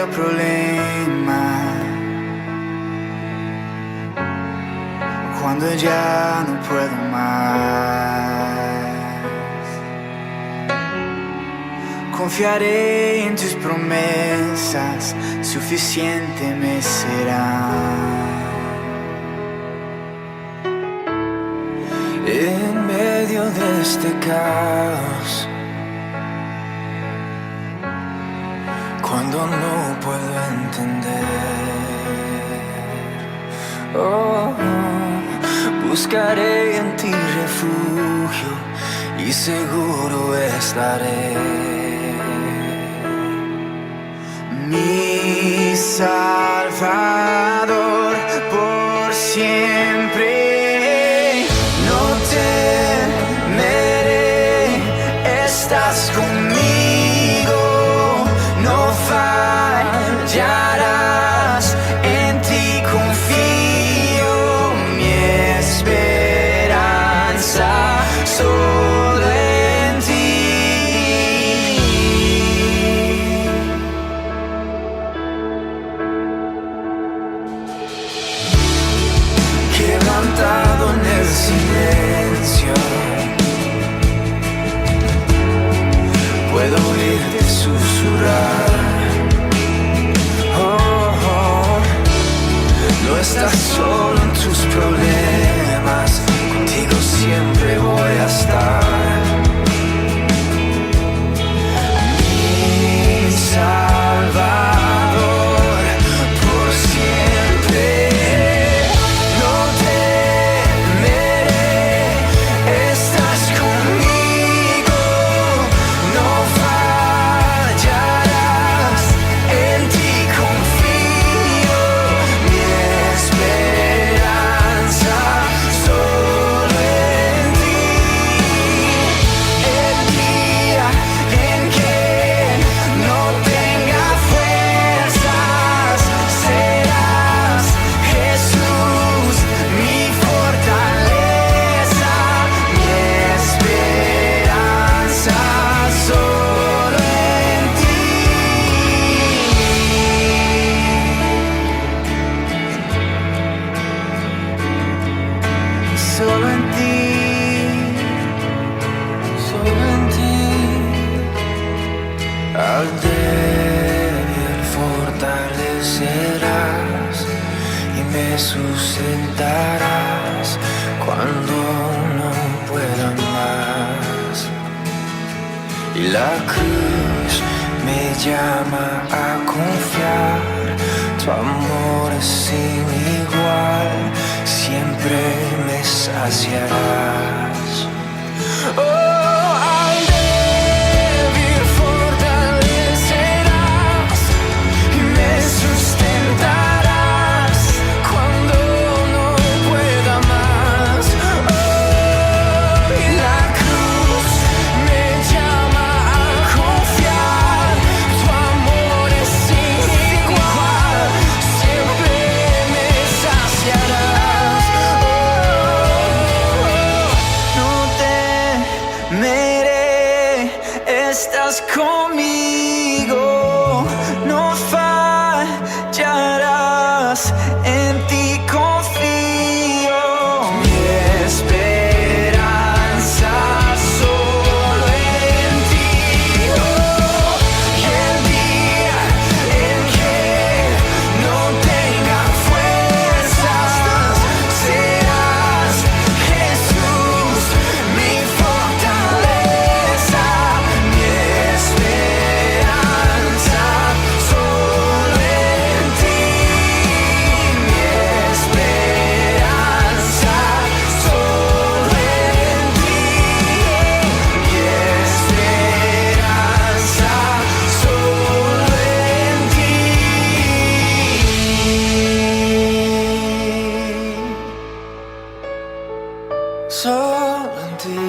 veo problemas, cuando ya no puedo más. Confiaré en tus promesas, suficiente me será. En medio de este caos, cuando no puedo entender, buscaré en ti refugio y seguro estaré. Mi Salvador por siempre. Estás conmigo, no fallarás, en ti confío, mi esperanza solo en ti. Quebrantado en el silencio, puedo oírte susurrar. No estás solo en tus problemas, contigo siempre voy a estar. Mi Salvador por siempre. No temeré, estás conmigo. No fallarás, en ti confío, mi esperanza solo en ti. El día en que no tenga fuerzas, serás Jesús, mi fortaleza, mi esperanza solo en ti. Solo en ti, solo en ti. Al débil fortalecerás y me sustentarás cuando no pueda más. Y la cruz me llama a confiar, tu amor es sin igual, siempre me saciarás. Al débil fortalecerás y me sustentarás cuando no pueda más. Y la cruz me llama a confiar, tu amor es sin igual, siempre me saciarás. No temeré, estás conmigo, no fallarás, en ti confío, mi esperanza solo en ti. Y el día en que no tenga fuerzas, serás Jesús, mi fortaleza, mi esperanza solo en ti. Mi esperanza solo en ti. Mi esperanza solo en ti. Solo en ti.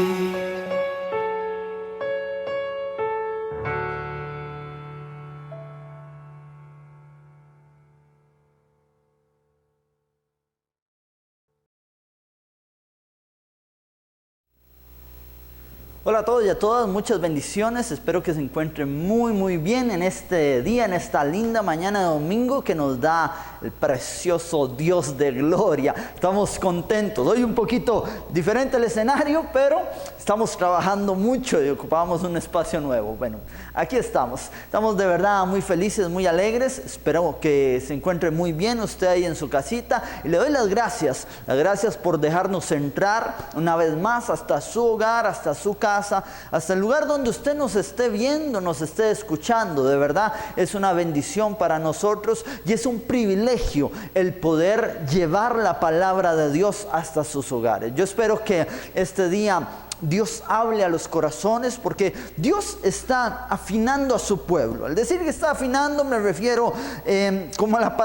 Hola a todos y a todas, muchas bendiciones, espero que se encuentren muy bien en este día, en esta linda mañana de domingo que nos da el precioso Dios de gloria. Estamos contentos, hoy un poquito diferente el escenario, pero estamos trabajando mucho y ocupamos un espacio nuevo. Bueno, aquí estamos de verdad muy felices, muy alegres, espero que se encuentre muy bien usted ahí en su casita y le doy las gracias por dejarnos entrar una vez más hasta su hogar, hasta su casa, hasta el lugar donde usted nos esté viendo, nos esté escuchando. De verdad es una bendición para nosotros y es un privilegio el poder llevar la palabra de Dios hasta sus hogares. Yo espero que este día Dios hable a los corazones, porque Dios está afinando a su pueblo. Al decir que está afinando me refiero como a la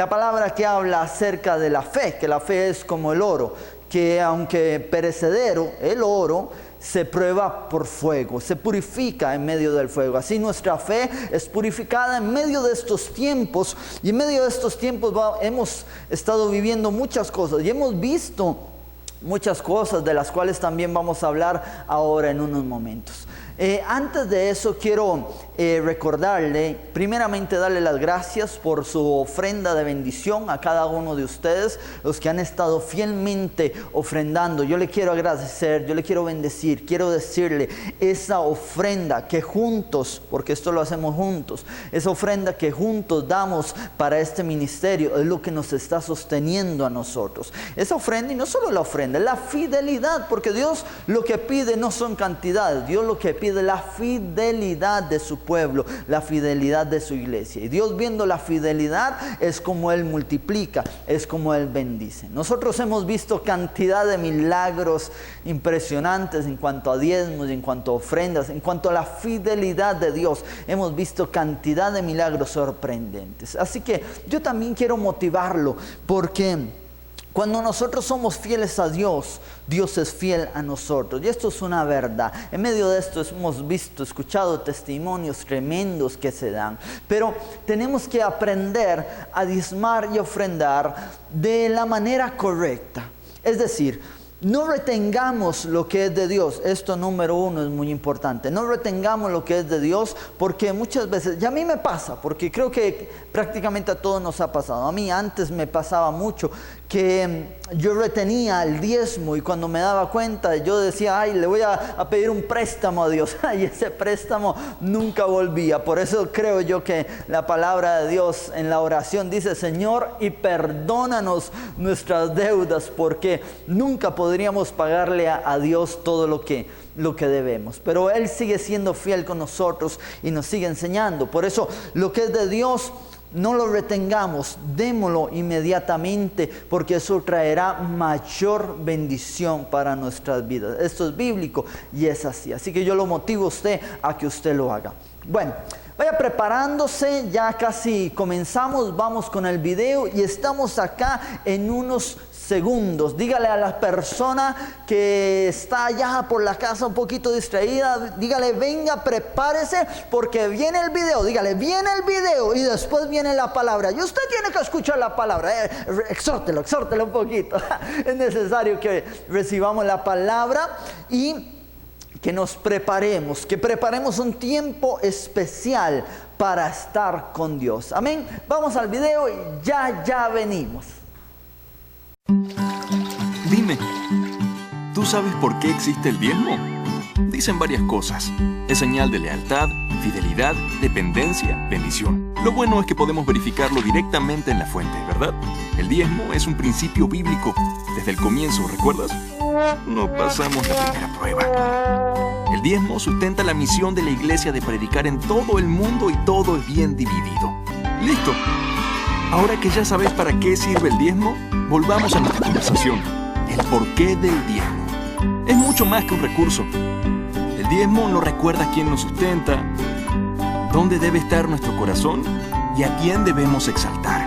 palabra que habla acerca de la fe, que la fe es como el oro, que aunque perecedero, el oro se prueba por fuego, se purifica en medio del fuego. Así nuestra fe es purificada en medio de estos tiempos, y en medio de estos tiempos hemos estado viviendo muchas cosas y hemos visto muchas cosas de las cuales también vamos a hablar ahora en unos momentos. Antes de eso quiero recordarle, primeramente darle las gracias por su ofrenda de bendición a cada uno de ustedes, los que han estado fielmente ofrendando. Yo le quiero agradecer, yo le quiero bendecir, quiero decirle esa ofrenda que juntos, porque esto lo hacemos juntos, esa ofrenda que juntos damos para este ministerio es lo que nos está sosteniendo a nosotros. Esa ofrenda, y no solo la ofrenda, la fidelidad, porque Dios lo que pide no son cantidades, Dios lo que pide es la fidelidad de su pueblo, la fidelidad de su iglesia. Y Dios, viendo la fidelidad, es como Él multiplica, es como Él bendice. Nosotros hemos visto cantidad de milagros impresionantes en cuanto a diezmos, en cuanto a ofrendas, en cuanto a la fidelidad de Dios. Hemos visto cantidad de milagros sorprendentes. Así que yo también quiero motivarlo, porque cuando nosotros somos fieles a Dios, Dios es fiel a nosotros. Y esto es una verdad. En medio de esto hemos escuchado testimonios tremendos que se dan. Pero tenemos que aprender a diezmar y ofrendar de la manera correcta. Es decir, no retengamos lo que es de Dios. Esto número uno es muy importante. No retengamos lo que es de Dios, porque muchas veces, y a mí me pasa, porque creo que prácticamente a todos nos ha pasado. A mí antes me pasaba mucho que yo retenía el diezmo, y cuando me daba cuenta yo decía, ay, le voy a pedir un préstamo a Dios, y ese préstamo nunca volvía. Por eso creo yo que la palabra de Dios en la oración dice, Señor, y perdónanos nuestras deudas, porque nunca podríamos pagarle a Dios todo lo que debemos. Pero Él sigue siendo fiel con nosotros y nos sigue enseñando. Por eso lo que es de Dios, no lo retengamos, démoslo inmediatamente, porque eso traerá mayor bendición para nuestras vidas. Esto es bíblico y es así. Así que yo lo motivo a usted a que usted lo haga. Bueno, vaya preparándose, ya casi comenzamos, vamos con el video y estamos acá en unos segundos. Dígale a la persona que está allá por la casa un poquito distraída, dígale, venga, prepárese, porque viene el video. Dígale, viene el video y después viene la palabra. Y usted tiene que escuchar la palabra. Exhórtelo un poquito. Es necesario que recibamos la palabra y que nos preparemos, que preparemos un tiempo especial para estar con Dios. Amén. Vamos al video y ya venimos. Dime, ¿tú sabes por qué existe el diezmo? Dicen varias cosas. Es señal de lealtad, fidelidad, dependencia, bendición. Lo bueno es que podemos verificarlo directamente en la fuente, ¿verdad? El diezmo es un principio bíblico. Desde el comienzo, ¿recuerdas? No pasamos la primera prueba. El diezmo sustenta la misión de la iglesia de predicar en todo el mundo y todo es bien dividido. ¡Listo! Ahora que ya sabes para qué sirve el diezmo, volvamos a nuestra conversación. El porqué del diezmo. Es mucho más que un recurso. El diezmo nos recuerda quién nos sustenta, dónde debe estar nuestro corazón y a quién debemos exaltar.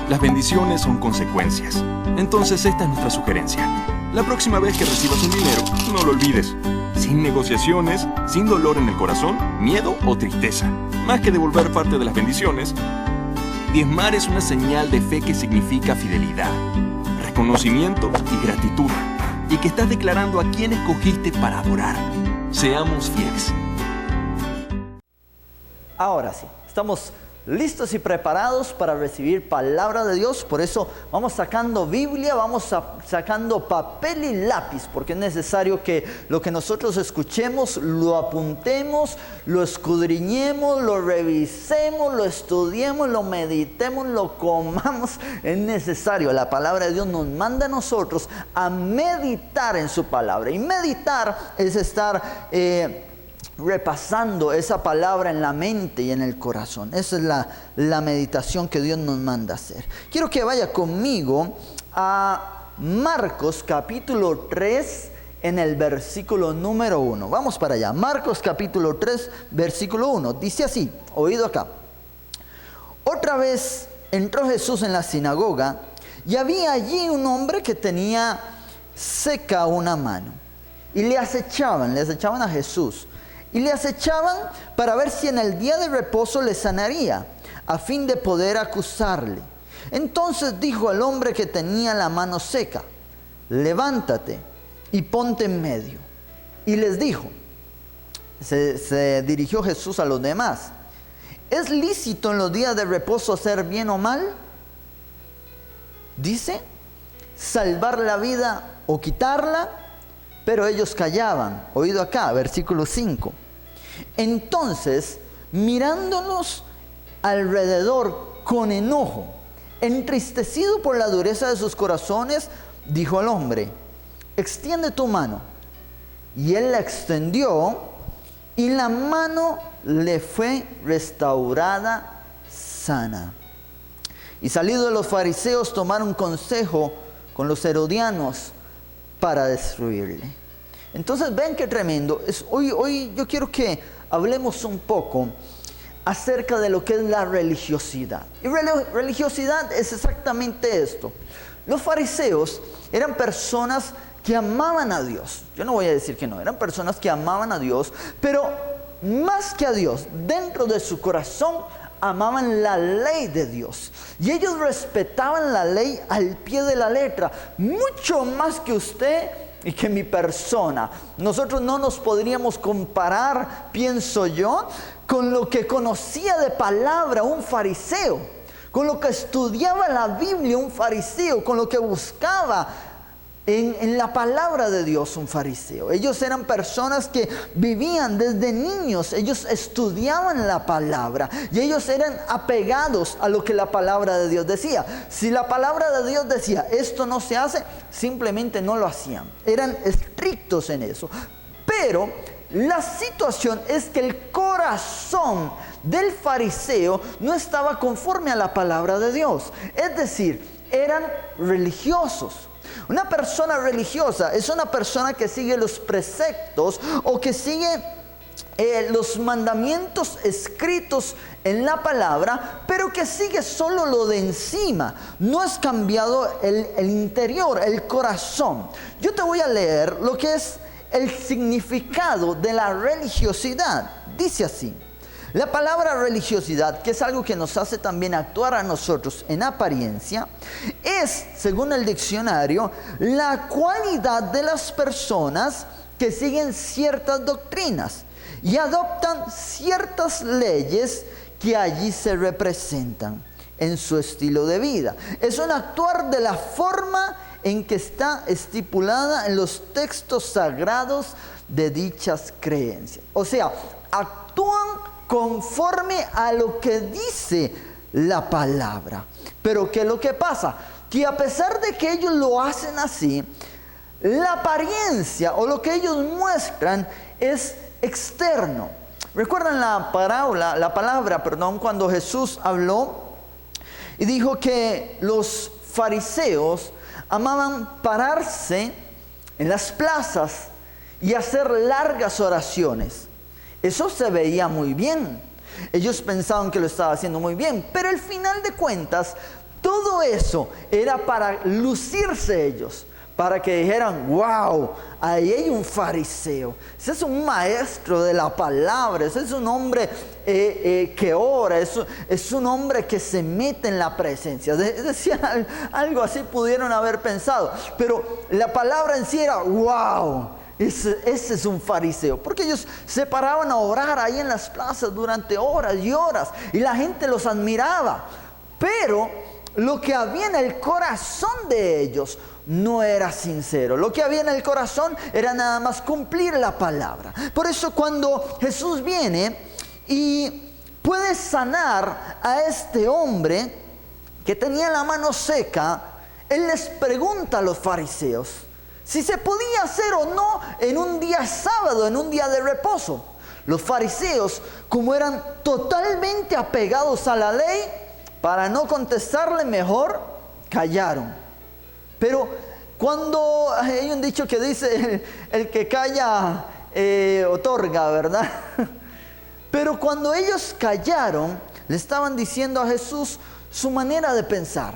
Las bendiciones son consecuencias. Entonces esta es nuestra sugerencia. La próxima vez que recibas un dinero, no lo olvides. Sin negociaciones, sin dolor en el corazón, miedo o tristeza. Más que devolver parte de las bendiciones, diezmar es una señal de fe que significa fidelidad, reconocimiento y gratitud, y que estás declarando a quién escogiste para adorar. Seamos fieles. Ahora sí, estamos listos y preparados para recibir palabra de Dios. Por eso vamos sacando Biblia, sacando papel y lápiz, porque es necesario que lo que nosotros escuchemos lo apuntemos, lo escudriñemos, lo revisemos, lo estudiemos, lo meditemos, lo comamos. Es necesario. La palabra de Dios nos manda a nosotros a meditar en su palabra. Y meditar es estar repasando esa palabra en la mente y en el corazón. Esa es la meditación que Dios nos manda hacer. Quiero que vaya conmigo a Marcos capítulo 3 en el versículo número 1. Vamos para allá. Marcos capítulo 3 versículo 1. Dice así, oído acá. Otra vez entró Jesús en la sinagoga y había allí un hombre que tenía seca una mano. Y le acechaban a Jesús. Y le acechaban para ver si en el día de reposo le sanaría, a fin de poder acusarle. Entonces dijo al hombre que tenía la mano seca, levántate y ponte en medio. Y les dijo, se dirigió Jesús a los demás, ¿es lícito en los días de reposo hacer bien o mal? Dice, salvar la vida o quitarla. Pero ellos callaban. Oído acá, versículo 5. Entonces, mirándonos alrededor con enojo, entristecido por la dureza de sus corazones, dijo al hombre, extiende tu mano. Y él la extendió, y la mano le fue restaurada sana. Y salidos los fariseos tomaron consejo con los herodianos para destruirle. Entonces ven qué tremendo. Hoy yo quiero que hablemos un poco acerca de lo que es la religiosidad. Y religiosidad es exactamente esto. Los fariseos eran personas que amaban a Dios. Yo no voy a decir que no, eran personas que amaban a Dios, pero más que a Dios, dentro de su corazón amaban la ley de Dios. Y ellos respetaban la ley al pie de la letra, mucho más que usted y que mi persona. Nosotros no nos podríamos comparar, pienso yo, con lo que conocía de palabra un fariseo, con lo que estudiaba la Biblia un fariseo, con lo que buscaba en la palabra de Dios un fariseo. Ellos eran personas que vivían desde niños, ellos estudiaban la palabra y ellos eran apegados a lo que la palabra de Dios decía. Si la palabra de Dios decía esto no se hace, simplemente no lo hacían. Eran estrictos en eso. Pero la situación es que el corazón del fariseo no estaba conforme a la palabra de Dios. Es decir, eran religiosos. Una persona religiosa es una persona que sigue los preceptos o que sigue los mandamientos escritos en la palabra, pero que sigue solo lo de encima. No es cambiado el interior, el corazón. Yo te voy a leer lo que es el significado de la religiosidad. Dice así. La palabra religiosidad, que es algo que nos hace también actuar a nosotros en apariencia, es, según el diccionario, la cualidad de las personas que siguen ciertas doctrinas y adoptan ciertas leyes que allí se representan en su estilo de vida. Es un actuar de la forma en que está estipulada en los textos sagrados de dichas creencias. O sea, actúan conforme a lo que dice la palabra. Pero ¿qué es lo que pasa? Que a pesar de que ellos lo hacen así, la apariencia o lo que ellos muestran es externo. ¿Recuerdan la palabra, cuando Jesús habló y dijo que los fariseos amaban pararse en las plazas y hacer largas oraciones? Eso se veía muy bien. Ellos pensaban que lo estaba haciendo muy bien, pero al final de cuentas, todo eso era para lucirse ellos, para que dijeran, wow, ahí hay un fariseo, ese es un maestro de la palabra, ese es un hombre que ora, es un hombre que se mete en la presencia. Decían algo así, pudieron haber pensado, pero la palabra en sí era, wow, ese es un fariseo. Porque ellos se paraban a orar ahí en las plazas durante horas y horas. Y la gente los admiraba. Pero lo que había en el corazón de ellos no era sincero. Lo que había en el corazón era nada más cumplir la palabra. Por eso cuando Jesús viene y puede sanar a este hombre que tenía la mano seca, Él les pregunta a los fariseos si se podía hacer o no en un día sábado, en un día de reposo. Los fariseos, como eran totalmente apegados a la ley, para no contestarle mejor, callaron. Pero cuando hay un dicho que dice, el que calla otorga, ¿verdad? Pero cuando ellos callaron, le estaban diciendo a Jesús su manera de pensar,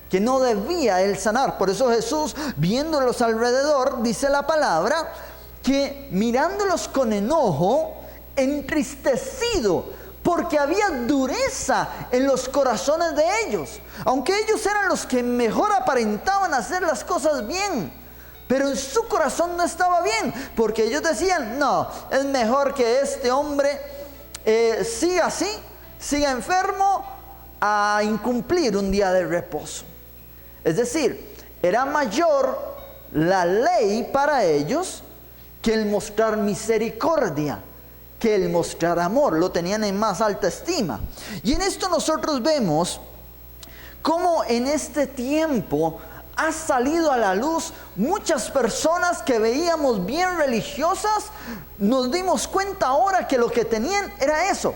que no debía Él sanar. Por eso Jesús, viéndolos alrededor, dice la palabra, que mirándolos con enojo, entristecido, porque había dureza en los corazones de ellos. Aunque ellos eran los que mejor aparentaban hacer las cosas bien, pero en su corazón no estaba bien, porque ellos decían, no, es mejor que este hombre siga así, siga enfermo, a incumplir un día de reposo. Es decir, era mayor la ley para ellos que el mostrar misericordia, que el mostrar amor. Lo tenían en más alta estima. Y en esto nosotros vemos cómo en este tiempo ha salido a la luz muchas personas que veíamos bien religiosas. Nos dimos cuenta ahora que lo que tenían era eso,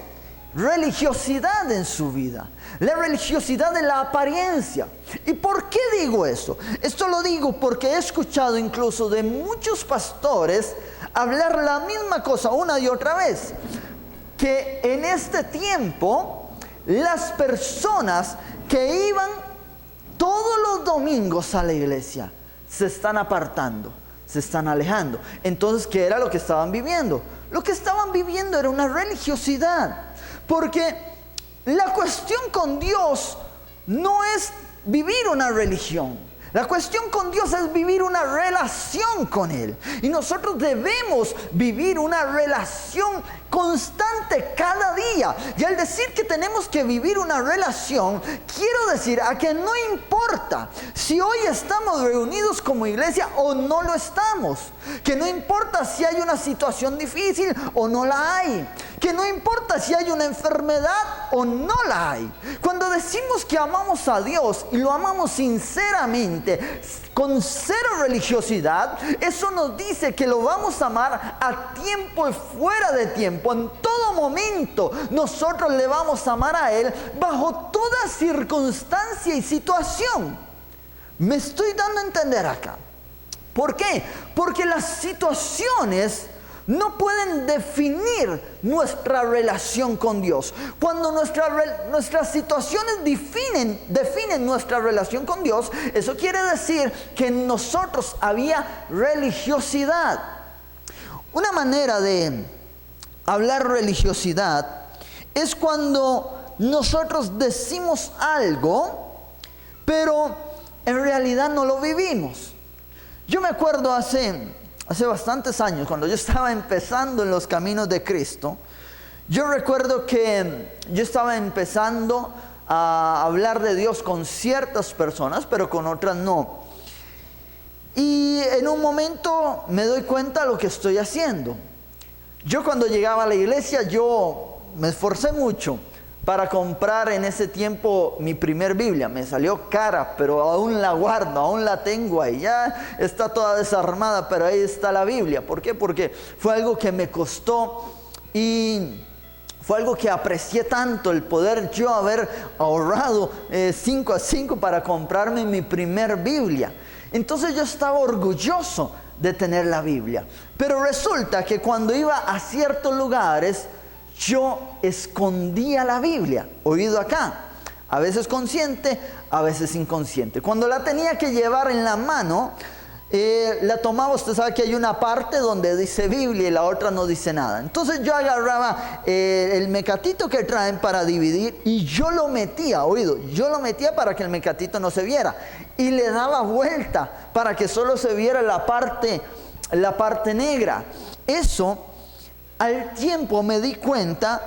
religiosidad en su vida, la religiosidad de la apariencia. ¿Y por qué digo eso? Esto lo digo porque he escuchado incluso de muchos pastores hablar la misma cosa una y otra vez, que en este tiempo las personas que iban todos los domingos a la iglesia se están apartando, se están alejando. Entonces, ¿qué era lo que estaban viviendo? Lo que estaban viviendo era una religiosidad. Porque la cuestión con Dios no es vivir una religión. La cuestión con Dios es vivir una relación con Él. Y nosotros debemos vivir una relación constante cada día. Y al decir que tenemos que vivir una relación, quiero decir a que no importa si hoy estamos reunidos como iglesia o no lo estamos. Que no importa si hay una situación difícil o no la hay. Que no importa si hay una enfermedad o no la hay. Cuando decimos que amamos a Dios y lo amamos sinceramente, con cero religiosidad, eso nos dice que lo vamos a amar a tiempo y fuera de tiempo. En todo momento nosotros le vamos a amar a Él bajo toda circunstancia y situación. Me estoy dando a entender acá. ¿Por qué? Porque las situaciones no pueden definir nuestra relación con Dios. Cuando nuestras situaciones definen nuestra relación con Dios, eso quiere decir que en nosotros había religiosidad. Una manera de hablar religiosidad es cuando nosotros decimos algo, pero en realidad no lo vivimos. Yo me acuerdo hace bastantes años, cuando yo estaba empezando en los caminos de Cristo, yo recuerdo que yo estaba empezando a hablar de Dios con ciertas personas, pero con otras no. Y en un momento me doy cuenta de lo que estoy haciendo. Yo cuando llegaba a la iglesia, yo me esforcé mucho para comprar en ese tiempo mi primer Biblia. Me salió cara, pero aún la guardo, aún la tengo ahí. Ya está toda desarmada, pero ahí está la Biblia. ¿Por qué? Porque fue algo que me costó y fue algo que aprecié tanto, el poder yo haber ahorrado 5 a 5 para comprarme mi primer Biblia. Entonces yo estaba orgulloso de tener la Biblia. Pero resulta que cuando iba a ciertos lugares, yo escondía la Biblia, oído acá, a veces consciente, a veces inconsciente. Cuando la tenía que llevar en la mano, la tomaba, usted sabe que hay una parte donde dice Biblia y la otra no dice nada. Entonces yo agarraba el mecatito que traen para dividir y yo lo metía, oído, yo lo metía para que el mecatito no se viera. Y le daba vuelta para que solo se viera la parte la parte negra. Eso, al tiempo me di cuenta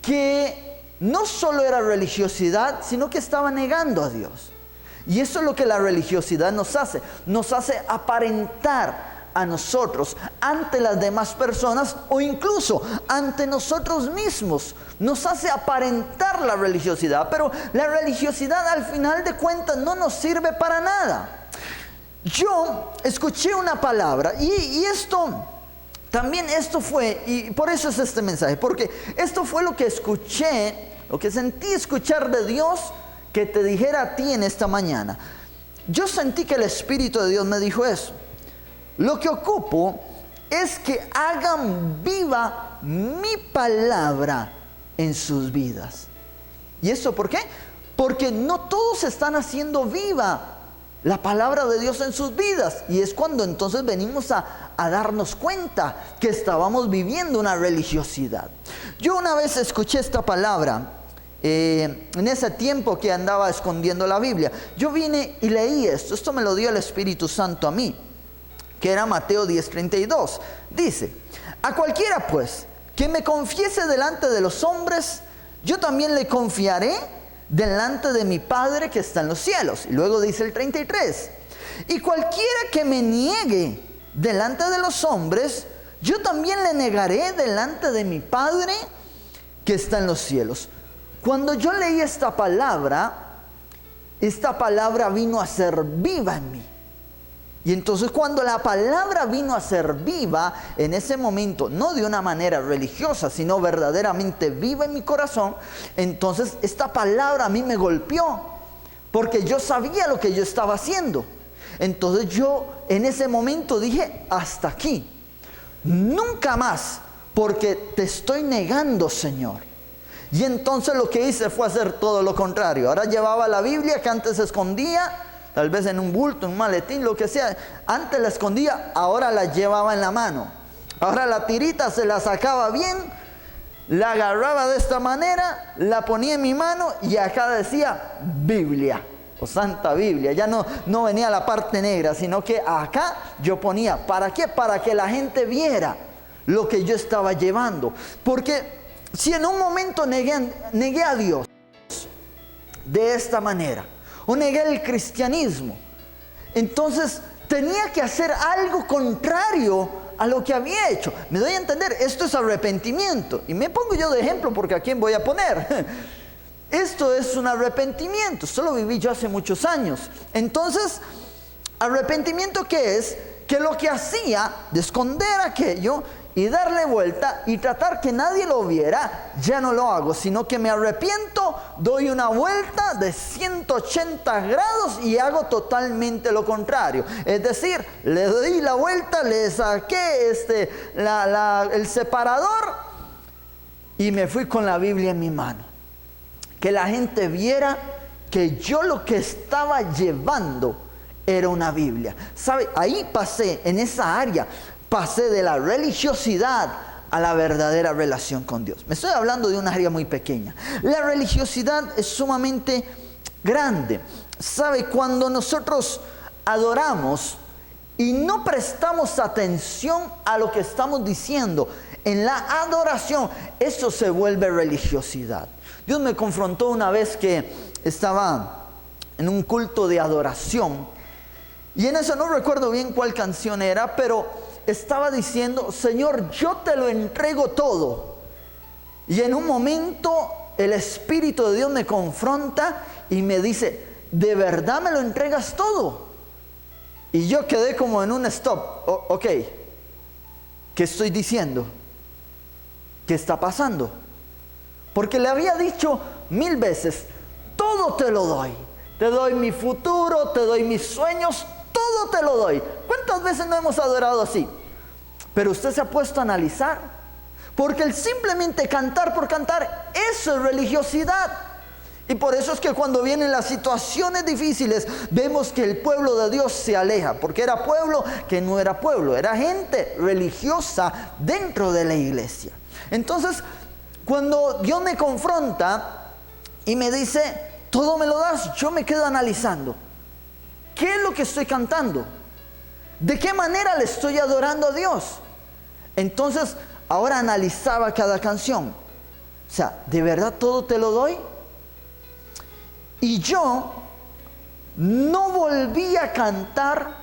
que no solo era religiosidad, sino que estaba negando a Dios. Y eso es lo que la religiosidad nos hace aparentar a nosotros ante las demás personas o incluso ante nosotros mismos. Nos hace aparentar la religiosidad, pero la religiosidad al final de cuentas no nos sirve para nada. Yo escuché una palabra y esto fue, y por eso es este mensaje, porque esto fue lo que escuché, lo que sentí escuchar de Dios que te dijera a ti en esta mañana. Yo sentí que el Espíritu de Dios me dijo eso. Lo que ocupo es que hagan viva mi palabra en sus vidas. ¿Y eso por qué? Porque no todos están haciendo viva la palabra de Dios en sus vidas. Y es cuando entonces venimos a darnos cuenta que estábamos viviendo una religiosidad. Yo una vez escuché esta palabra en ese tiempo que andaba escondiendo la Biblia. Yo vine y leí esto me lo dio el Espíritu Santo a mí, que era Mateo 10:32. Dice: a cualquiera pues que me confiese delante de los hombres, yo también le confiaré delante de mi Padre que está en los cielos. Y luego dice el 33: y cualquiera que me niegue delante de los hombres, yo también le negaré delante de mi Padre que está en los cielos. Cuando yo leí esta palabra vino a ser viva en mí. Y entonces cuando la palabra vino a ser viva, en ese momento, no de una manera religiosa, sino verdaderamente viva en mi corazón, entonces esta palabra a mí me golpeó, porque yo sabía lo que yo estaba haciendo. Entonces yo en ese momento dije: hasta aquí, nunca más, porque te estoy negando, Señor. Y entonces lo que hice fue hacer todo lo contrario. Ahora llevaba la Biblia que antes escondía, tal vez en un bulto, en un maletín, lo que sea. Antes la escondía, ahora la llevaba en la mano. Ahora la tirita se la sacaba bien, la agarraba de esta manera, la ponía en mi mano y acá decía Biblia o Santa Biblia. Ya no venía la parte negra, sino que acá yo ponía. ¿Para qué? Para que la gente viera lo que yo estaba llevando. Porque si en un momento negué a Dios de esta manera, o negué el cristianismo, entonces tenía que hacer algo contrario a lo que había hecho. ¿Me doy a entender? Esto es arrepentimiento. Y me pongo yo de ejemplo porque ¿a quién voy a poner? Esto es un arrepentimiento. Esto lo viví yo hace muchos años. Entonces, ¿arrepentimiento qué es? Que lo que hacía de esconder aquello y darle vuelta y tratar que nadie lo viera, ya no lo hago, sino que me arrepiento, doy una vuelta de 180 grados y hago totalmente lo contrario. Es decir, le doy la vuelta, le saqué el separador y me fui con la Biblia en mi mano. Que la gente viera que yo lo que estaba llevando era una Biblia. ¿Sabe? Ahí pasé, en esa área, pasé de la religiosidad a la verdadera relación con Dios. Me estoy hablando de un área muy pequeña. La religiosidad es sumamente grande. ¿Sabe? Cuando nosotros adoramos y no prestamos atención a lo que estamos diciendo en la adoración, eso se vuelve religiosidad. Dios me confrontó una vez que estaba en un culto de adoración y en eso no recuerdo bien cuál canción era, pero estaba diciendo: Señor, yo te lo entrego todo. Y en un momento el Espíritu de Dios me confronta y me dice: ¿de verdad me lo entregas todo? Y yo quedé como en un stop. Ok, ¿qué estoy diciendo? ¿Qué está pasando? Porque le había dicho 1000 veces: todo te lo doy. Te doy mi futuro, te doy mis sueños, todo te lo doy. ¿Cuántas veces no hemos adorado así? Pero usted se ha puesto a analizar, porque el simplemente cantar por cantar, eso es religiosidad. Y por eso es que cuando vienen las situaciones difíciles, vemos que el pueblo de Dios se aleja, porque era pueblo que no era pueblo, era gente religiosa dentro de la iglesia. Entonces, cuando Dios me confronta y me dice: todo me lo das, yo me quedo analizando. ¿Qué es lo que estoy cantando? ¿De qué manera le estoy adorando a Dios? Entonces, ahora analizaba cada canción. O sea, ¿de verdad todo te lo doy? Y yo no volví a cantar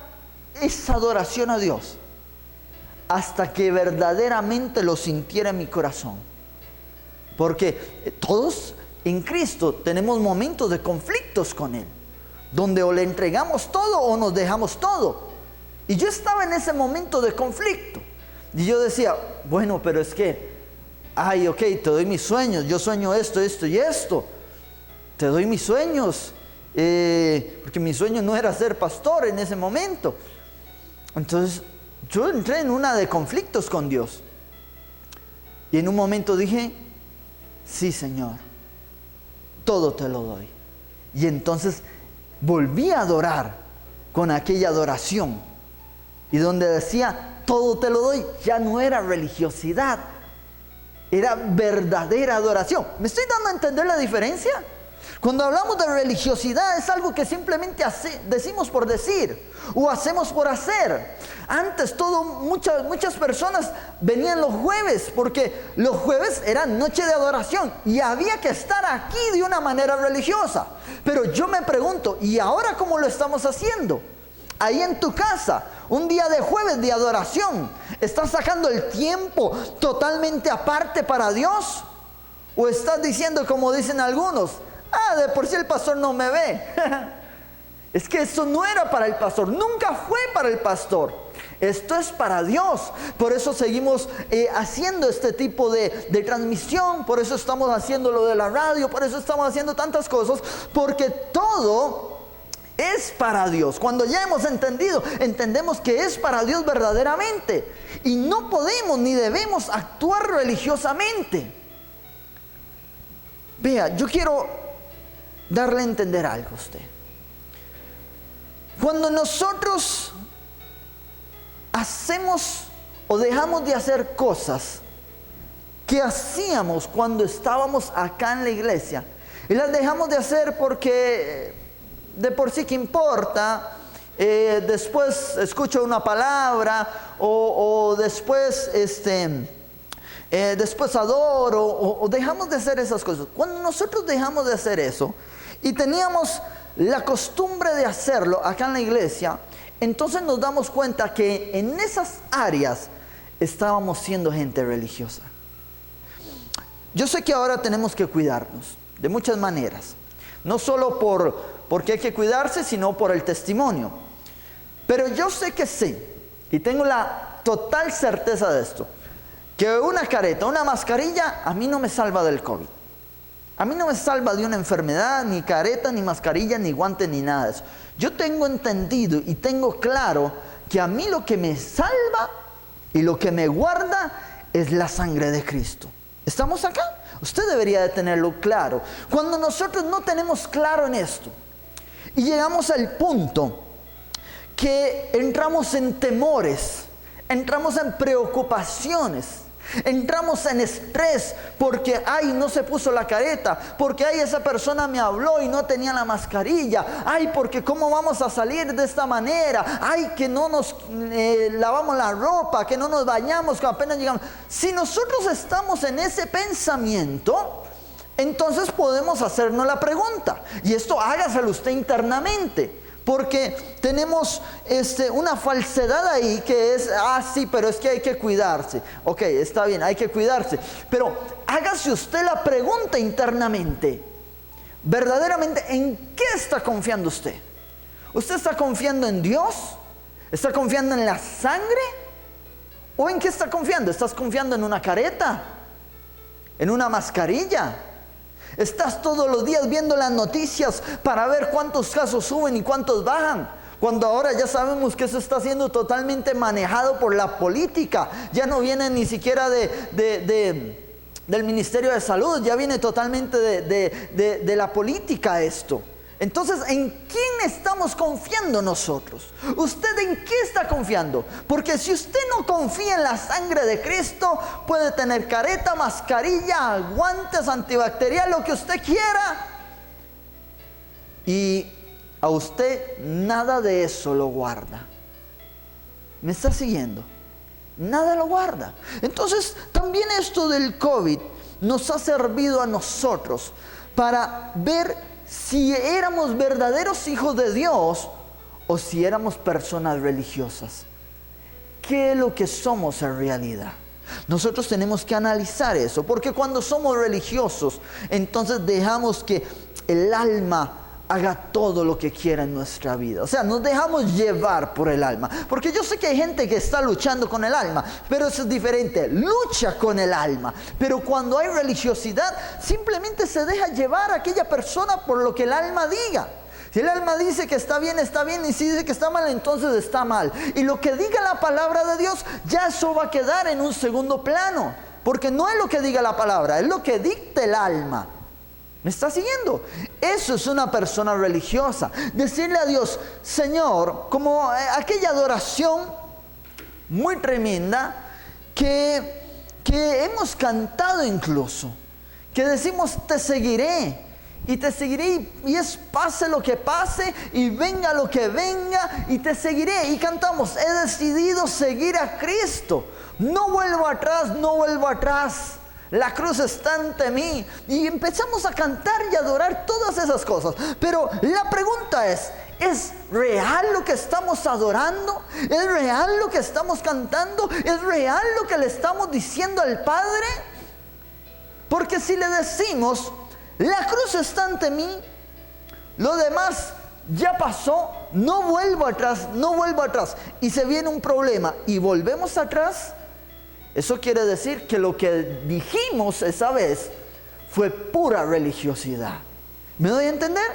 esa adoración a Dios hasta que verdaderamente lo sintiera en mi corazón. Porque todos en Cristo tenemos momentos de conflictos con Él, donde o le entregamos todo o nos dejamos todo. Y yo estaba en ese momento de conflicto. Y yo decía, bueno, pero es que, ok, te doy mis sueños, yo sueño esto, esto y esto. Te doy mis sueños, porque mi sueño no era ser pastor en ese momento. Entonces, yo entré en una de conflictos con Dios. Y en un momento dije, sí, Señor, todo te lo doy. Y entonces volví a adorar con aquella adoración. Y donde decía, todo te lo doy, ya no era religiosidad, era verdadera adoración. ¿Me estoy dando a entender la diferencia? Cuando hablamos de religiosidad es algo que simplemente decimos por decir o hacemos por hacer. Antes muchas personas venían los jueves porque los jueves eran noche de adoración y había que estar aquí de una manera religiosa. Pero yo me pregunto, ¿y ahora cómo lo estamos haciendo? Ahí en tu casa, un día de jueves de adoración, ¿estás sacando el tiempo totalmente aparte para Dios? ¿O estás diciendo como dicen algunos, de por sí el pastor no me ve? Es que eso no era para el pastor, nunca fue para el pastor. Esto es para Dios. Por eso seguimos haciendo este tipo de transmisión, por eso estamos haciendo lo de la radio, por eso estamos haciendo tantas cosas, porque todo es para Dios. Cuando ya hemos entendemos que es para Dios verdaderamente. Y no podemos ni debemos actuar religiosamente. Vea, yo quiero darle a entender algo a usted. Cuando nosotros hacemos o dejamos de hacer cosas que hacíamos cuando estábamos acá en la iglesia, y las dejamos de hacer porque de por sí que importa, después escucho una palabra o después después adoro o dejamos de hacer esas cosas. Cuando nosotros dejamos de hacer eso y teníamos la costumbre de hacerlo acá en la iglesia, entonces nos damos cuenta que en esas áreas estábamos siendo gente religiosa. Yo sé que ahora tenemos que cuidarnos de muchas maneras, no solo porque hay que cuidarse, sino por el testimonio. Pero yo sé que sí, y tengo la total certeza de esto, que una careta, una mascarilla, a mí no me salva del COVID. A mí no me salva de una enfermedad, ni careta, ni mascarilla, ni guante, ni nada de eso. Yo tengo entendido y tengo claro que a mí lo que me salva y lo que me guarda es la sangre de Cristo. ¿Estamos acá? Usted debería de tenerlo claro. Cuando nosotros no tenemos claro en esto y llegamos al punto que entramos en temores, entramos en preocupaciones, entramos en estrés porque no se puso la careta, porque esa persona me habló y no tenía la mascarilla, porque cómo vamos a salir de esta manera, que no nos lavamos la ropa, que no nos bañamos, que apenas llegamos. Si nosotros estamos en ese pensamiento, entonces podemos hacernos la pregunta, y esto hágaselo usted internamente. Porque tenemos una falsedad ahí que es, sí, pero es que hay que cuidarse. Ok, está bien, hay que cuidarse. Pero hágase usted la pregunta internamente. Verdaderamente, ¿en qué está confiando usted? ¿Usted está confiando en Dios? ¿Está confiando en la sangre? ¿O en qué está confiando? ¿Estás confiando en una careta? ¿En una mascarilla? Estás todos los días viendo las noticias para ver cuántos casos suben y cuántos bajan. Cuando ahora ya sabemos que eso está siendo totalmente manejado por la política. Ya no viene ni siquiera del Ministerio de Salud, ya viene totalmente de la política esto. Entonces, ¿en quién estamos confiando nosotros? ¿Usted en qué está confiando? Porque si usted no confía en la sangre de Cristo, puede tener careta, mascarilla, guantes, antibacterial, lo que usted quiera, y a usted nada de eso lo guarda. ¿Me está siguiendo? Nada lo guarda. Entonces, también esto del COVID nos ha servido a nosotros para ver si éramos verdaderos hijos de Dios o si éramos personas religiosas. ¿Qué es lo que somos en realidad? Nosotros tenemos que analizar eso, porque cuando somos religiosos, entonces dejamos que el alma haga todo lo que quiera en nuestra vida. O sea, nos dejamos llevar por el alma. Porque yo sé que hay gente que está luchando con el alma, pero eso es diferente. Lucha con el alma. Pero cuando hay religiosidad, simplemente se deja llevar a aquella persona por lo que el alma diga. Si el alma dice que está bien, y si dice que está mal, entonces está mal. Y lo que diga la palabra de Dios, ya eso va a quedar en un segundo plano. Porque no es lo que diga la palabra, es lo que dicta el alma. ¿Me está siguiendo? Eso es una persona religiosa. Decirle a Dios, Señor, como aquella adoración muy tremenda que hemos cantado incluso. Que decimos, te seguiré. Y te seguiré y es pase lo que pase y venga lo que venga y te seguiré. Y cantamos, he decidido seguir a Cristo. No vuelvo atrás, no vuelvo atrás. La cruz está ante mí. Y empezamos a cantar y adorar todas esas cosas. Pero la pregunta ¿es real lo que estamos adorando? ¿Es real lo que estamos cantando? ¿Es real lo que le estamos diciendo al Padre? Porque si le decimos, la cruz está ante mí, lo demás ya pasó, no vuelvo atrás, no vuelvo atrás, y se viene un problema y volvemos atrás, eso quiere decir que lo que dijimos esa vez fue pura religiosidad. ¿Me doy a entender?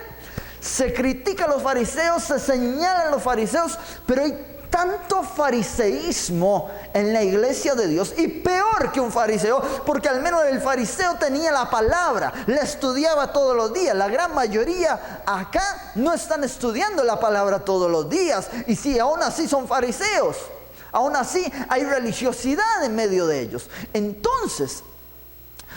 Se critica a los fariseos, se señala a los fariseos, pero hay tanto fariseísmo en la iglesia de Dios, y peor que un fariseo, porque al menos el fariseo tenía la palabra, la estudiaba todos los días. La gran mayoría acá no están estudiando la palabra todos los días, y sí, aún así son fariseos, aún así hay religiosidad en medio de ellos. Entonces,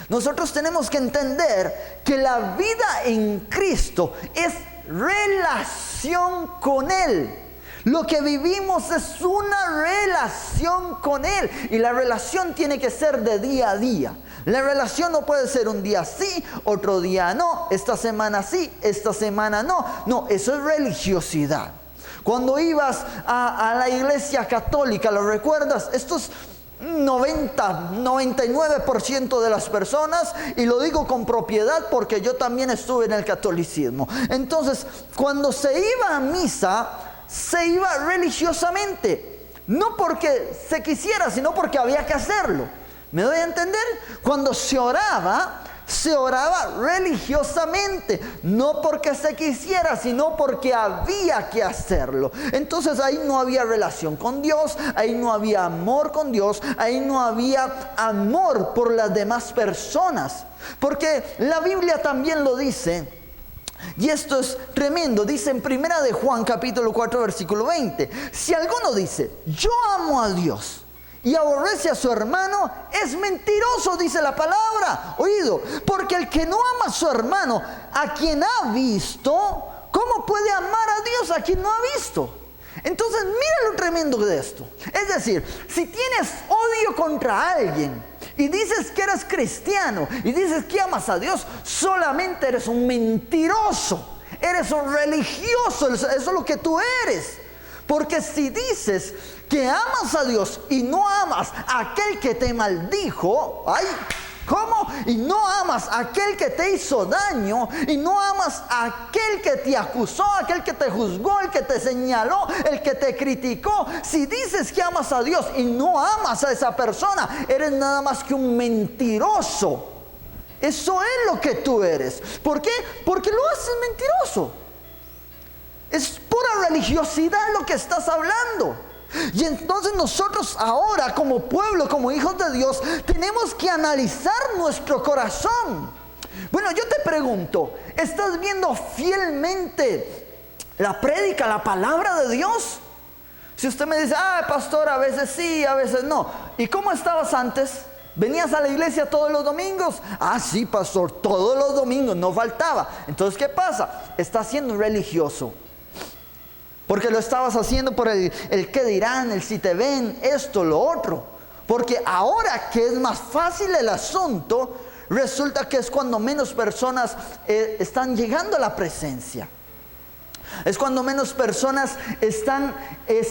nosotros tenemos que entender que la vida en Cristo es relación con Él. Lo que vivimos es una relación con Él. Y la relación tiene que ser de día a día. La relación no puede ser un día sí, otro día no. Esta semana sí, esta semana no. No, eso es religiosidad. Cuando ibas a la iglesia católica, ¿lo recuerdas? Estos 99% de las personas, y lo digo con propiedad porque yo también estuve en el catolicismo. Entonces, cuando se iba a misa, se iba religiosamente, no porque se quisiera, sino porque había que hacerlo. ¿Me doy a entender? Cuando se oraba religiosamente, no porque se quisiera, sino porque había que hacerlo. Entonces ahí no había relación con Dios, ahí no había amor con Dios, ahí no había amor por las demás personas. Porque la Biblia también lo dice. Y esto es tremendo, dice en 1 de Juan capítulo 4 versículo 20. Si alguno dice, yo amo a Dios y aborrece a su hermano, es mentiroso, dice la palabra. Oído, porque el que no ama a su hermano, a quien ha visto, ¿cómo puede amar a Dios a quien no ha visto? Entonces mira lo tremendo de esto. Es decir, si tienes odio contra alguien y dices que eres cristiano y dices que amas a Dios, solamente eres un mentiroso, eres un religioso. Eso es lo que tú eres. Porque si dices que amas a Dios y no amas a aquel que te maldijo, ¡ay! ¿Cómo? Y no amas a aquel que te hizo daño, y no amas a aquel que te acusó, aquel que te juzgó, el que te señaló, el que te criticó. Si dices que amas a Dios y no amas a esa persona, eres nada más que un mentiroso. Eso es lo que tú eres. ¿Por qué? Porque lo haces mentiroso. Es pura religiosidad lo que estás hablando. Y entonces nosotros ahora, como pueblo, como hijos de Dios, tenemos que analizar nuestro corazón. Bueno, yo te pregunto, ¿estás viendo fielmente la prédica, la palabra de Dios? Si usted me dice, pastor, a veces sí, a veces no. ¿Y cómo estabas antes? ¿Venías a la iglesia todos los domingos? Sí, pastor, todos los domingos, no faltaba. Entonces, ¿qué pasa? Estás siendo religioso. Porque lo estabas haciendo por el qué dirán, el si te ven, esto, lo otro. Porque ahora que es más fácil el asunto, resulta que es cuando menos personas están llegando a la presencia. Es cuando menos personas están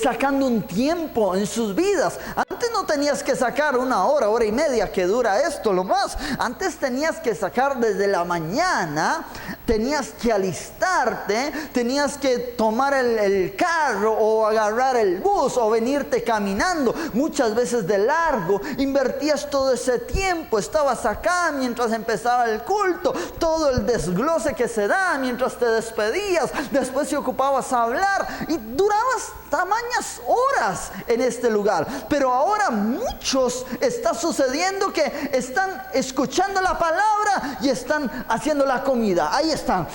sacando un tiempo en sus vidas. Antes no tenías que sacar 1 hora, 1 hora y media que dura esto, lo más. Antes tenías que sacar desde la mañana, tenías que alistarte, tenías que tomar el carro o agarrar el bus o venirte caminando, muchas veces de largo. Invertías todo ese tiempo, estabas acá mientras empezaba el culto, todo el desglose que se da mientras te despedías, después te ocupabas a hablar y durabas tamañas horas en este lugar. Pero ahora muchos está sucediendo que están escuchando la palabra y están haciendo la comida. Ahí están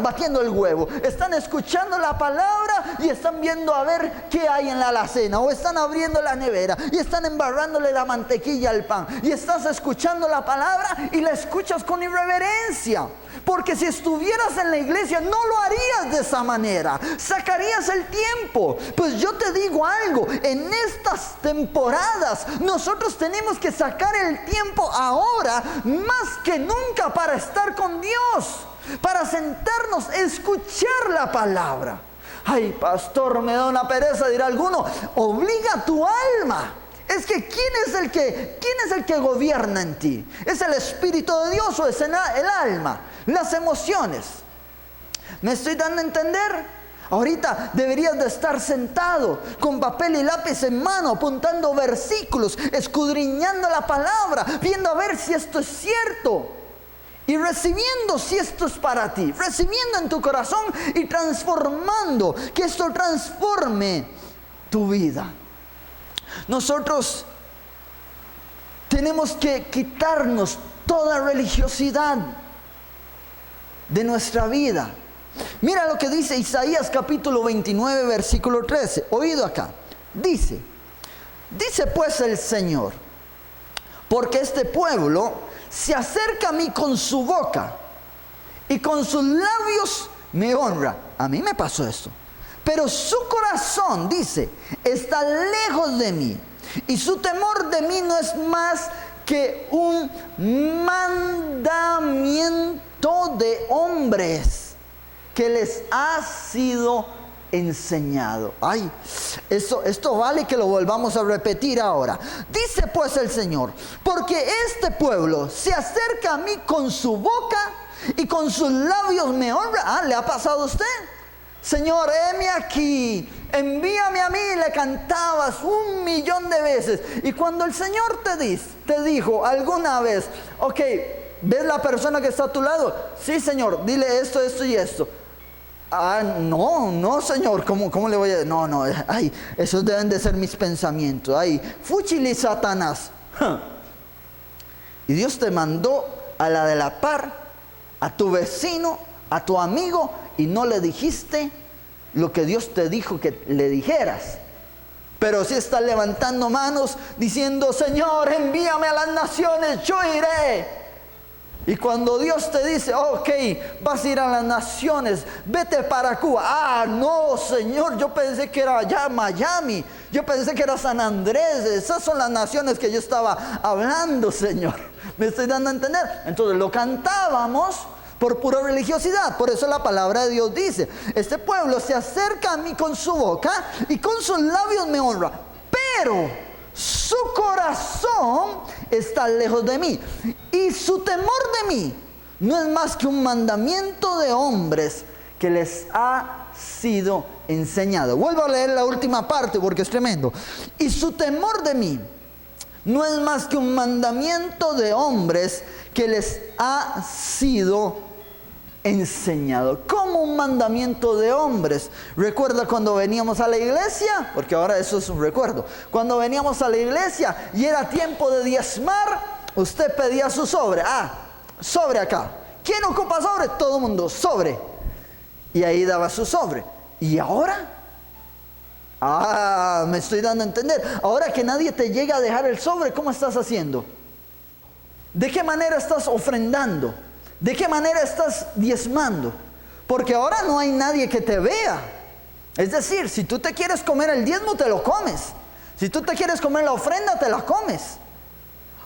batiendo el huevo, están escuchando la palabra y están viendo a ver qué hay en la alacena, o están abriendo la nevera y están embarrándole la mantequilla al pan, y estás escuchando la palabra y la escuchas con irreverencia. Porque si estuvieras en la iglesia no lo harías de esa manera, sacarías el tiempo. Pues yo te digo algo, en estas temporadas nosotros tenemos que sacar el tiempo ahora más que nunca para estar con Dios, para sentarnos, escuchar la palabra. Ay, pastor, me da una pereza, dirá alguno. Obliga a tu alma. Es que ¿quién es el que gobierna en ti? ¿Es el Espíritu de Dios o es el alma? Las emociones. ¿Me estoy dando a entender? Ahorita deberías de estar sentado con papel y lápiz en mano, apuntando versículos, escudriñando la palabra, viendo a ver si esto es cierto y recibiendo si esto es para ti, recibiendo en tu corazón y transformando, que esto transforme tu vida. Nosotros tenemos que quitarnos toda religiosidad de nuestra vida. Mira lo que dice Isaías capítulo 29 versículo 13. Oído acá. Dice pues el Señor: porque este pueblo se acerca a mí con su boca y con sus labios me honra. A mí me pasó esto. Pero su corazón, dice, está lejos de mí, y su temor de mí no es más que un mandamiento de hombres que les ha sido enseñado. Ay, esto vale que lo volvamos a repetir ahora. Dice pues el Señor: porque este pueblo se acerca a mí con su boca y con sus labios me honra. ¿Le ha pasado a usted? Señor, heme aquí, envíame a mí, le cantabas 1.000.000 de veces. Y cuando el Señor te dijo alguna vez: ok, ¿ves la persona que está a tu lado? Sí, Señor, dile esto, esto y esto. Ah, no, Señor, ¿cómo le voy a...? No, ay, esos deben de ser mis pensamientos. Ay, fúchili Satanás. Y Dios te mandó a la de la par, a tu vecino, a tu amigo, y no le dijiste lo que Dios te dijo que le dijeras. Pero sí estás levantando manos diciendo: Señor, envíame a las naciones, yo iré. Y cuando Dios te dice: ok, vas a ir a las naciones, vete para Cuba. Ah, no, Señor, yo pensé que era allá Miami, yo pensé que era San Andrés. Esas son las naciones que yo estaba hablando, Señor. ¿Me estoy dando a entender? Entonces lo cantábamos por pura religiosidad. Por eso la palabra de Dios dice: este pueblo se acerca a mí con su boca y con sus labios me honra, pero su corazón está lejos de mí, y su temor de mí no es más que un mandamiento de hombres que les ha sido enseñado. Vuelvo a leer la última parte porque es tremendo. Y su temor de mí no es más que un mandamiento de hombres que les ha sido enseñado. Como un mandamiento de hombres. ¿Recuerda cuando veníamos a la iglesia? Porque ahora eso es un recuerdo. Cuando veníamos a la iglesia y era tiempo de diezmar, usted pedía su sobre. Ah, sobre acá. ¿Quién ocupa sobre? Todo el mundo, sobre. Y ahí daba su sobre. ¿Y ahora? Ah, me estoy dando a entender. Ahora que nadie te llega a dejar el sobre, ¿cómo estás haciendo? ¿De qué manera estás ofrendando? ¿De qué manera estás diezmando? Porque ahora no hay nadie que te vea. Es decir, si tú te quieres comer el diezmo, te lo comes. Si tú te quieres comer la ofrenda, te la comes.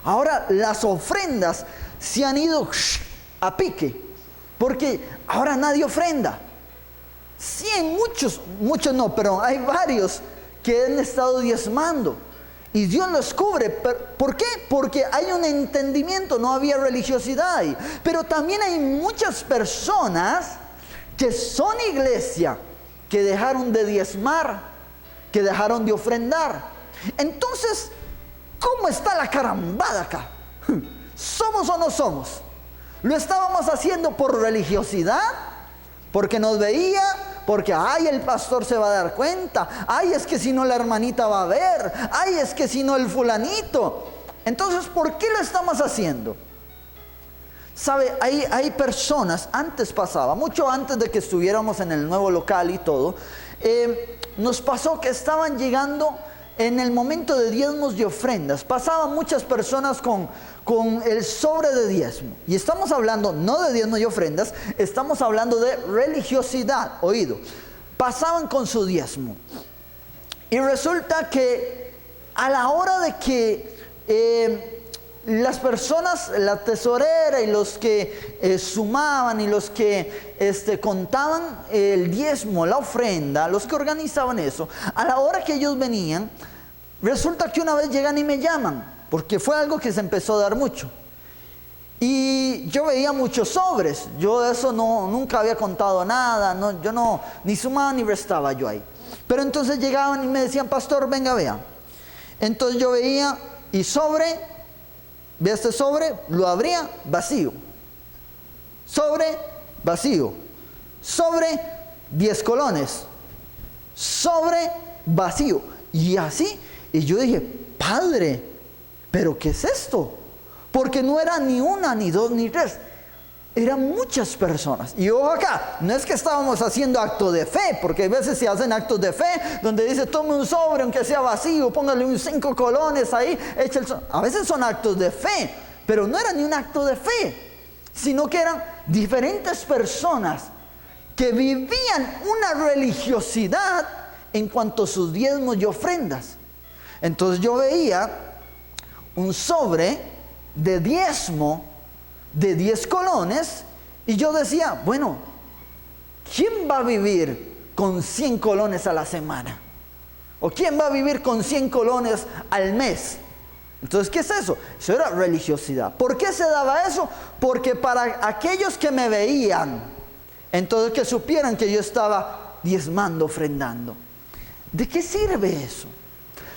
Ahora las ofrendas se han ido a pique, porque ahora nadie ofrenda. Sí, hay muchos no, pero hay varios que han estado diezmando. Y Dios los cubre. ¿Por qué? Porque hay un entendimiento, no había religiosidad ahí. Pero también hay muchas personas que son iglesia, que dejaron de diezmar, que dejaron de ofrendar. Entonces, ¿cómo está la carambada acá? ¿Somos o no somos? ¿Lo estábamos haciendo por religiosidad? Porque nos veía, porque ay, el pastor se va a dar cuenta, ay, es que si no la hermanita va a ver, ay, es que si no el fulanito. Entonces, ¿por qué lo estamos haciendo? Sabe, hay personas, antes pasaba, mucho antes de que estuviéramos en el nuevo local y todo, nos pasó que estaban llegando en el momento de diezmos y ofrendas, pasaban muchas personas con el sobre de diezmo. Y estamos hablando no de diezmos y ofrendas, estamos hablando de religiosidad, oído. Pasaban con su diezmo. Y resulta que a la hora de que las personas, la tesorera y los que sumaban y los que contaban el diezmo, la ofrenda, los que organizaban eso, a la hora que ellos venían, resulta que una vez llegan y me llaman, porque fue algo que se empezó a dar mucho. Y yo veía muchos sobres, yo de eso nunca había contado nada, yo no, ni sumaba ni restaba yo ahí. Pero entonces llegaban y me decían, pastor, venga, vea. Entonces yo veía y sobre... Ve este sobre, lo abría, vacío. Sobre, vacío. Sobre, 10 colones. Sobre, vacío. Y así, y yo dije, Padre, ¿pero qué es esto? Porque no era ni una, ni dos, ni tres. Eran muchas personas. Y ojo acá, no es que estábamos haciendo acto de fe, porque a veces se hacen actos de fe donde dice, tome un sobre aunque sea vacío, póngale un 5 colones ahí, echa el sobre. A veces son actos de fe, pero no era ni un acto de fe, sino que eran diferentes personas que vivían una religiosidad en cuanto a sus diezmos y ofrendas. Entonces yo veía un sobre de diezmo de 10 colones, y yo decía, bueno, ¿quién va a vivir con 100 colones a la semana? ¿O quién va a vivir con 100 colones al mes? Entonces, ¿qué es eso? Eso era religiosidad. ¿Por qué se daba eso? Porque para aquellos que me veían, entonces que supieran que yo estaba diezmando, ofrendando. ¿De qué sirve eso?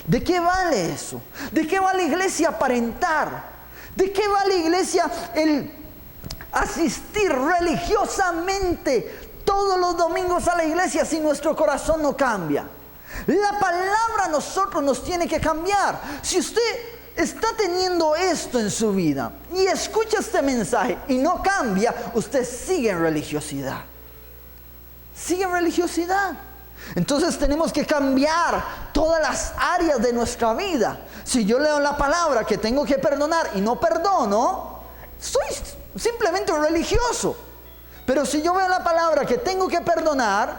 ¿De qué vale eso? ¿De qué vale, iglesia, aparentar? ¿De qué vale, iglesia, el asistir religiosamente todos los domingos a la iglesia si nuestro corazón no cambia? La palabra a nosotros nos tiene que cambiar. Si usted está teniendo esto en su vida y escucha este mensaje y no cambia, usted sigue en religiosidad. Sigue en religiosidad. Entonces tenemos que cambiar todas las áreas de nuestra vida. Si yo leo la palabra que tengo que perdonar y no perdono, soy simplemente un religioso. Pero si yo veo la palabra que tengo que perdonar,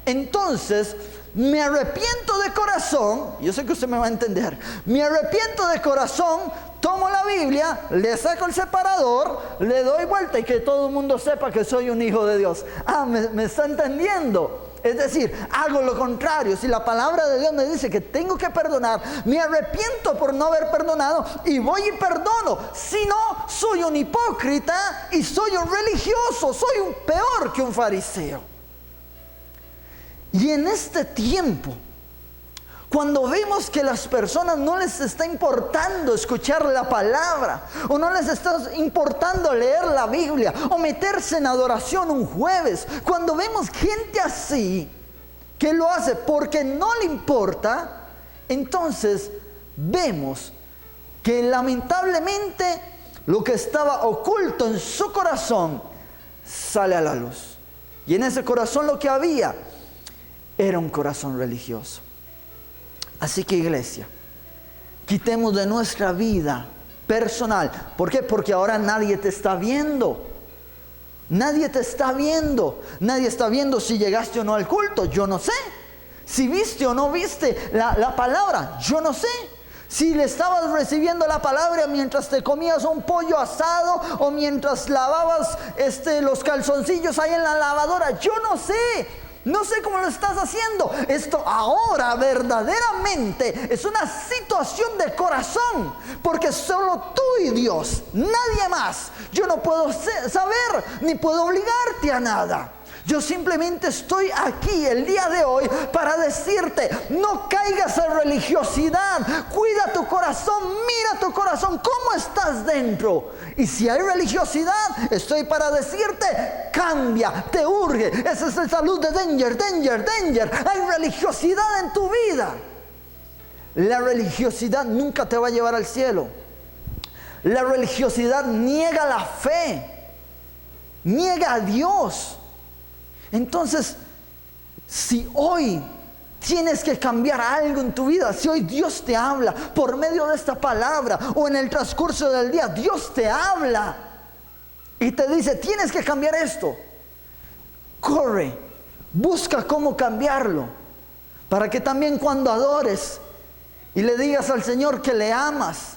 entonces me arrepiento de corazón. Yo sé que usted me va a entender. Me arrepiento de corazón, tomo la Biblia, le saco el separador, le doy vuelta y que todo el mundo sepa que soy un hijo de Dios. ¿Me está entendiendo? Es decir, hago lo contrario. Si la palabra de Dios me dice que tengo que perdonar, me arrepiento por no haber perdonado y voy y perdono. Si no, soy un hipócrita y soy un religioso, soy un peor que un fariseo. Y en este tiempo, cuando vemos que las personas no les está importando escuchar la palabra, o no les está importando leer la Biblia, o meterse en adoración un jueves, cuando vemos gente así, que lo hace porque no le importa, entonces vemos que lamentablemente lo que estaba oculto en su corazón sale a la luz. Y en ese corazón lo que había era un corazón religioso. Así que, iglesia, quitemos de nuestra vida personal. ¿Por qué? Porque ahora nadie te está viendo. Nadie te está viendo. Nadie está viendo si llegaste o no al culto. Yo no sé. Si viste o no viste la palabra, yo no sé. Si le estabas recibiendo la palabra mientras te comías un pollo asado o mientras lavabas los calzoncillos ahí en la lavadora, yo no sé. No sé cómo lo estás haciendo. Esto ahora verdaderamente es una situación de corazón, porque solo tú y Dios, nadie más. Yo no puedo saber ni puedo obligarte a nada. Yo simplemente estoy aquí el día de hoy para decirte, no caigas en religiosidad, cuida tu corazón, mira tu corazón, cómo estás dentro. Y si hay religiosidad, estoy para decirte, cambia, te urge. Ese es el salud de danger. Hay religiosidad en tu vida. La religiosidad nunca te va a llevar al cielo. La religiosidad niega la fe, niega a Dios. Entonces, si hoy tienes que cambiar algo en tu vida, si hoy Dios te habla por medio de esta palabra o en el transcurso del día, Dios te habla y te dice, tienes que cambiar esto, corre, busca cómo cambiarlo, para que también cuando adores y le digas al Señor que le amas,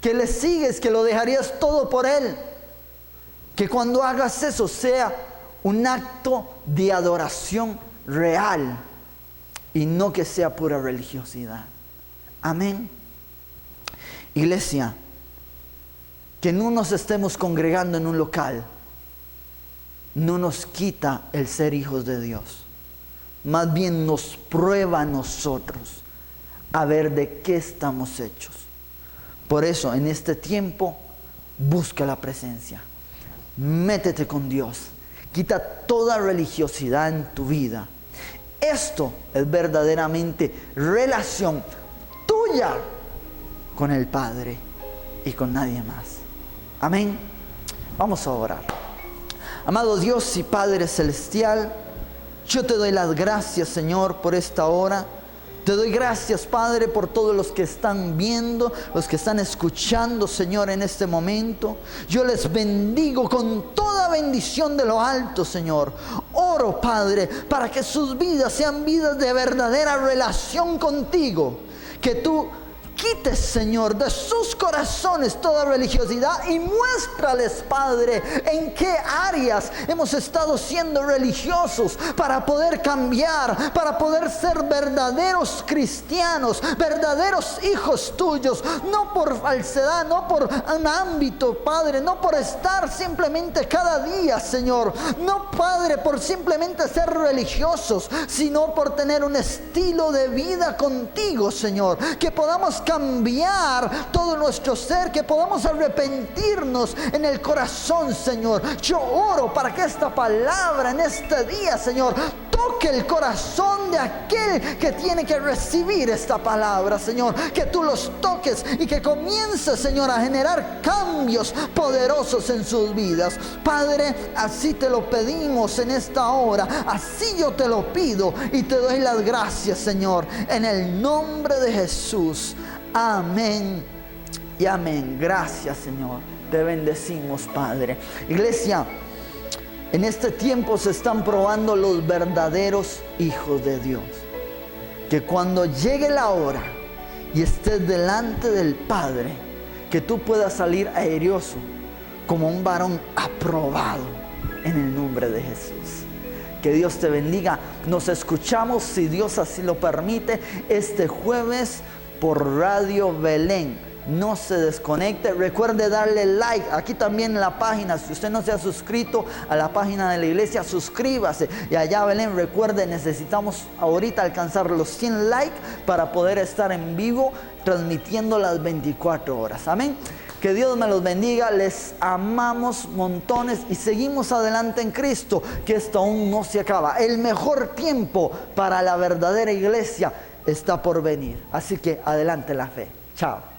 que le sigues, que lo dejarías todo por Él, que cuando hagas eso sea un acto de adoración real y no que sea pura religiosidad. Amén. Iglesia, que no nos estemos congregando en un local no nos quita el ser hijos de Dios. Más bien nos prueba a nosotros a ver de qué estamos hechos. Por eso en este tiempo busca la presencia. Métete con Dios. Quita toda religiosidad en tu vida. Esto es verdaderamente relación tuya con el Padre y con nadie más. Amén. Vamos a orar. Amado Dios y Padre Celestial, yo te doy las gracias, Señor, por esta hora. Te doy gracias, Padre, por todos los que están viendo, los que están escuchando, Señor, en este momento. Yo les bendigo con toda bendición de lo alto, Señor. Oro, Padre, para que sus vidas sean vidas de verdadera relación contigo. Que tú quites, Señor, de sus corazones toda religiosidad y muéstrales, Padre, en qué áreas hemos estado siendo religiosos para poder cambiar, para poder ser verdaderos cristianos, verdaderos hijos tuyos, no por falsedad, no por un ámbito, Padre, no por estar simplemente cada día, Señor, no, Padre, por simplemente ser religiosos, sino por tener un estilo de vida contigo, Señor, que podamos cambiar todo nuestro ser, que podamos arrepentirnos en el corazón, Señor. Yo oro para que esta palabra en este día, Señor, toque el corazón de aquel que tiene que recibir esta palabra, Señor. Que tú los toques y que comiences, Señor, a generar cambios poderosos en sus vidas. Padre, así te lo pedimos en esta hora, así yo te lo pido y te doy las gracias, Señor, en el nombre de Jesús. Amén y amén. Gracias, Señor. Te bendecimos, Padre. Iglesia, en este tiempo se están probando los verdaderos hijos de Dios. Que cuando llegue la hora y estés delante del Padre, que tú puedas salir airioso como un varón aprobado en el nombre de Jesús. Que Dios te bendiga. Nos escuchamos, si Dios así lo permite, este jueves por Radio Belén. No se desconecte. Recuerde darle like aquí también en la página. Si usted no se ha suscrito a la página de la iglesia, suscríbase. Y allá, Belén, recuerde, necesitamos ahorita alcanzar los 100 likes para poder estar en vivo transmitiendo las 24 horas. Amén. Que Dios me los bendiga. Les amamos montones y seguimos adelante en Cristo, que esto aún no se acaba. El mejor tiempo para la verdadera iglesia está por venir. Así que adelante la fe. Chao.